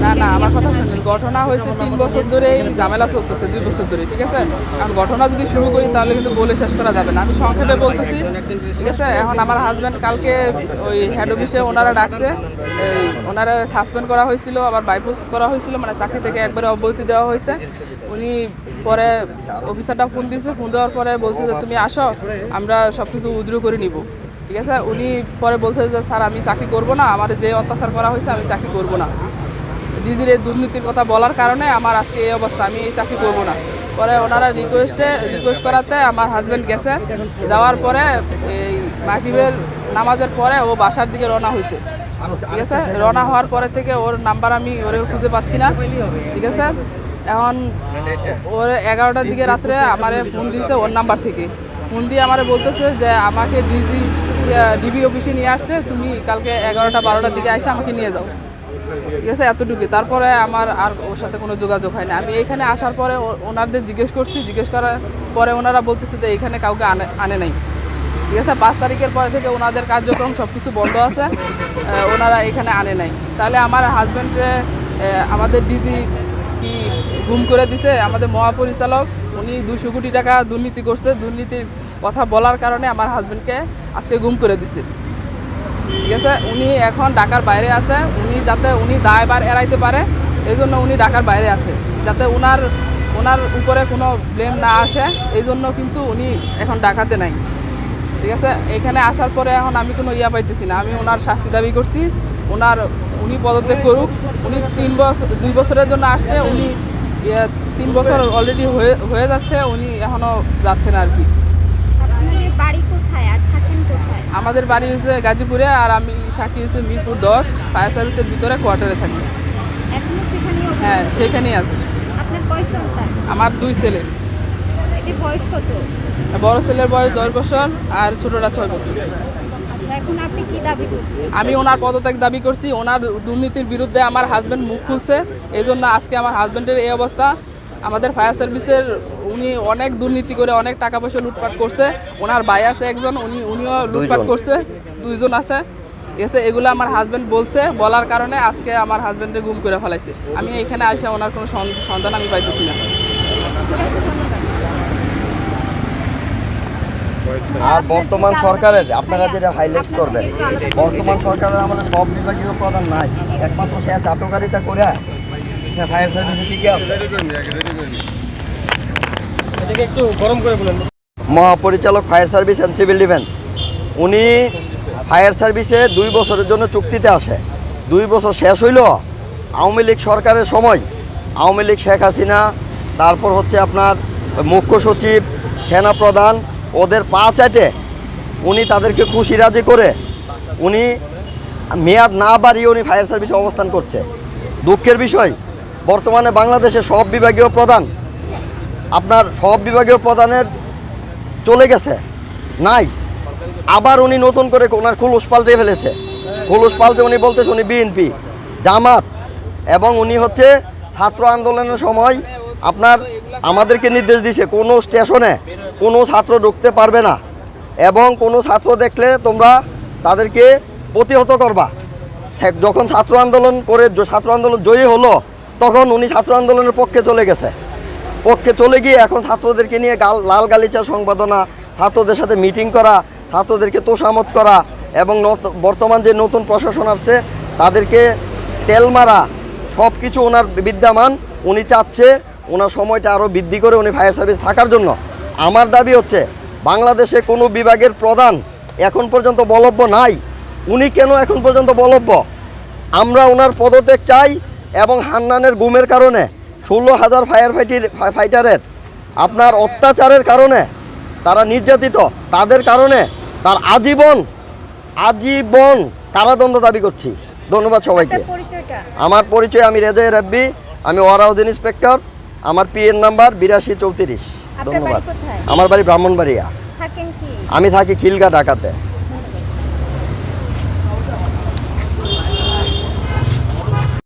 না না, আমার কথা শুনুন। ঘটনা হয়েছে 3 বছর ধরে, এই ঝামেলা চলতেছে 2 বছর ধরে, ঠিক আছে? কারণ ঘটনা যদি শুরু করি তাহলে কিন্তু বলে শেষ করা যাবে না। আমি সংক্ষেপে বলতেছি, ঠিক আছে? এখন আমার হাজব্যান্ড কালকে ওই হেড অফিসে ওনারা ডাকছে, এই ওনারা সাসপেন্ড করা হয়েছিল, আবার বাইপাস করা হয়েছিল, মানে চাকরি থেকে একবারে অব্যাহতি দেওয়া হয়েছে। উনি পরে অফিসারটা ফোন দিয়েছে, ফোন দেওয়ার পরে বলছে যে তুমি আসো, আমরা সব কিছু উইথড্র করে নিব, ঠিক আছে? উনি পরে বলছে যে স্যার আমি চাকরি করব না, আমার যে অত্যাচার করা হয়েছে আমি চাকরি করব না। ডিজির এই দুর্নীতির কথা বলার কারণে আমার আজকে এই অবস্থা, আমি এই চাকরি করব না। পরে ওনারা রিকোয়েস্ট করাতে আমার হাজব্যান্ড গেছে, যাওয়ার পরে এই মাগরিবের নামাজের পরে ও বাসার দিকে রওনা হয়েছে, ঠিক আছে? রওনা হওয়ার পরে থেকে ওর নাম্বার আমি ওরে খুঁজে পাচ্ছি না, ঠিক আছে? এখন ওর 11টার দিকে রাত্রে আমারে ফোন দিয়েছে ওর নাম্বার থেকে। ফোন দিয়ে আমারে বলতেছে যে আমাকে ডিবি অফিসে নিয়ে আসছে, তুমি কালকে 11টা 12টার দিকে এসে আমাকে নিয়ে যাও, ঠিক আছে? এতটুকুই। তারপরে আমার আর ওর সাথে কোনো যোগাযোগ হয় না। আমি এখানে আসার পরে ওনাদের জিজ্ঞেস করার পরে ওনারা বলতেছে যে এখানে কাউকে আনে নাই, ঠিক আছে? 5 তারিখের পরে থেকে ওনাদের কার্যক্রম সব কিছু বন্ধ আছে, ওনারা এখানে আনে নাই। তাহলে আমার হাজব্যান্ডে আমাদের ডিজি কি গুম করে দিছে? আমাদের মহাপরিচালক উনি 200 কোটি টাকা দুর্নীতি করছে, দুর্নীতির কথা বলার কারণে আমার হাজব্যান্ডকে আজকে গুম করে দিছে, ঠিক আছে? উনি এখন ঢাকার বাইরে আছে, যাতে উনি দায়ভার এড়াইতে পারে এই জন্য উনি ঢাকার বাইরে আছে, যাতে ওনার উপরে কোনো ব্লেম না আসে, এই জন্য কিন্তু উনি এখন ঢাকাতে নাই, ঠিক আছে? এখানে আসার পরে এখন আমি কোনো পাইতেছি না। আমি ওনার শাস্তি দাবি করছি, উনি পদত্যাগ করুক। উনি 2 বছরের জন্য আসছে, উনি 3 বছর অলরেডি হয়ে যাচ্ছে, উনি এখনও যাচ্ছে না আর কি। আমাদের বাড়ি হচ্ছে গাজীপুরে, আর আমি থাকি হচ্ছে মিরপুর 10 ফায়ার সার্ভিসের ভিতরে কোয়ার্টারে থাকি। হ্যাঁ, সেখানেই আছি। আমার 2 ছেলে। বড় ছেলের বয়স 10 বছর আর ছোটটা 6 বছর। আমি ওনার পদত্যাগ দাবি করছি। ওনার দুর্নীতির বিরুদ্ধে আমার হাজব্যান্ড মুখ খুলছে, এই জন্য আজকে আমার হাজব্যান্ডের এই অবস্থা। আমাদের ফায়ার সার্ভিসের উনি অনেক দুর্নীতি করে অনেক টাকা পয়সা লুটপাট করছে। ওনার ভাই আছে একজন, উনিও লুটপাট করছে, 2 জন আছে, এসে এগুলো আমার হাজব্যান্ড বলার কারণে আজকে আমার হাজব্যান্ডের গুম করে ফেলাইছে। আমি এখানে আসে ওনার কোনো সন্ধান আমি পাইতেছি না। আর বর্তমান সরকারের আপনারা যেটা হাইলাইট করবেন, বর্তমান সরকারের আমাদের সব বিভাগীয় প্রধান নাই, একমাত্র সে চাটকারিতা করে সে ফায়ার সার্ভিসে টিকে আছে। একটু গরম করে বলেন। মহাপরিচালক fire service and civil defence, উনি ফায়ার সার্ভিসে 2 বছরের জন্য চুক্তিতে আসে। 2 বছর শেষ হইল আওয়ামী লীগ সরকারের সময়। আওয়ামী লীগ শেখ হাসিনা, তারপর হচ্ছে আপনার মুখ্য সচিব, সেনাপ্রধান, ওদের পা চাটে উনি তাদেরকে খুশি রাজি করে উনি মেয়াদ না বাড়িয়ে উনি ফায়ার সার্ভিসে অবস্থান করছে। দুঃখের বিষয়, বর্তমানে বাংলাদেশে সব বিভাগীয় প্রধানের চলে গেছে, নাই। আবার উনি নতুন করে ওনার খুলুস পাল্টে ফেলেছে। খুলুস পাল্টে উনি বলতেছে উনি বিএনপি, জামাত, এবং উনি হচ্ছে ছাত্র আন্দোলনের সময় আমাদেরকে নির্দেশ দিয়েছে কোনো স্টেশনে কোনো ছাত্র ঢুকতে পারবে না, এবং কোনো ছাত্র দেখলে তোমরা তাদেরকে প্রতিহত করবা। যখন ছাত্র আন্দোলন জয়ী হলো তখন উনি ছাত্র আন্দোলনের পক্ষে চলে গিয়ে এখন ছাত্রদেরকে নিয়ে লাল গালিচার সংবাদনা, ছাত্রদের সাথে মিটিং করা, ছাত্রদেরকে তোষামত করা, এবং বর্তমান যে নতুন প্রশাসন আসছে তাদেরকে তেল মারা, সব কিছু ওনার বিদ্যমান। উনি চাচ্ছে ওনার সময়টা আরও বৃদ্ধি করে উনি ফায়ার সার্ভিস থাকার জন্য। আমার দাবি হচ্ছে বাংলাদেশে কোনো বিভাগের প্রধান এখন পর্যন্ত বলব্য নাই। উনি কেন এখন পর্যন্ত বলব্য? আমরা ওনার পদত্যাগ চাই, এবং হান্নানের গুমের কারণে 16,000 ফাইটারের আপনার অত্যাচারের কারণে তারা নির্যাতিত, তাদের কারণে তার আজীবন কারাদণ্ড দাবি করছি। ধন্যবাদ সবাইকে। আমার পরিচয়, আমি রেজাই রাব্বি, আমি ওয়ারাউদ্দিন ইন্সপেক্টর, আমার পিএন নাম্বার 8234। ধন্যবাদ। আমার বাড়ি ব্রাহ্মণবাড়িয়া। আমি থাকি খিলগা, ঢাকাতে।